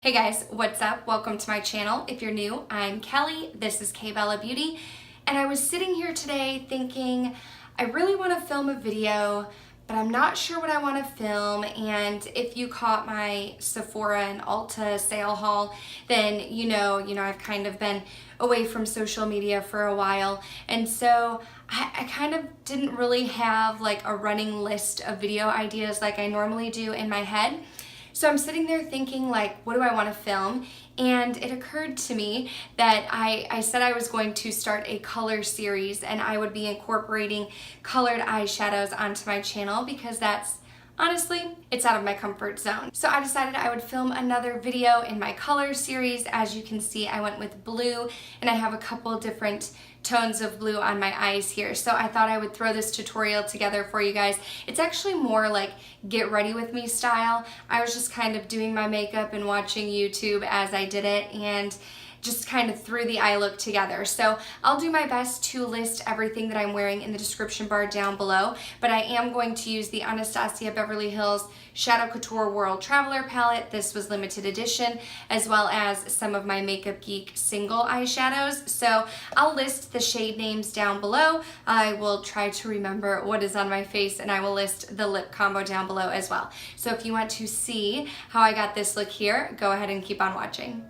Hey guys, what's up? Welcome to my channel. If you're new, I'm Kelly. This is KBellaBeauty, and I was sitting here today thinking I really want to film a video, but I'm not sure what I want to film. And if you caught my Sephora and Ulta sale haul, then you know I've kind of been away from social media for a while, and so I kind of didn't really have like a running list of video ideas like I normally do in my head. So I'm sitting there thinking, like, what do I want to film? And it occurred to me that I said I was going to start a color series, and I would be incorporating colored eyeshadows onto my channel because that's, honestly, it's out of my comfort zone. So I decided I would film another video in my color series. As you can see, I went with blue, and I have a couple different tones of blue on my eyes here. So I thought I would throw this tutorial together for you guys. It's actually more like get ready with me style. I was just kind of doing my makeup and watching YouTube as I did it, and just kind of threw the eye look together. So I'll do my best to list everything that I'm wearing in the description bar down below, but I am going to use the Anastasia Beverly Hills Shadow Couture World Traveler palette. This was limited edition, as well as some of my Makeup Geek single eyeshadows. So I'll list the shade names down below. I will try to remember what is on my face, and I will list the lip combo down below as well. So if you want to see how I got this look here, go ahead and keep on watching.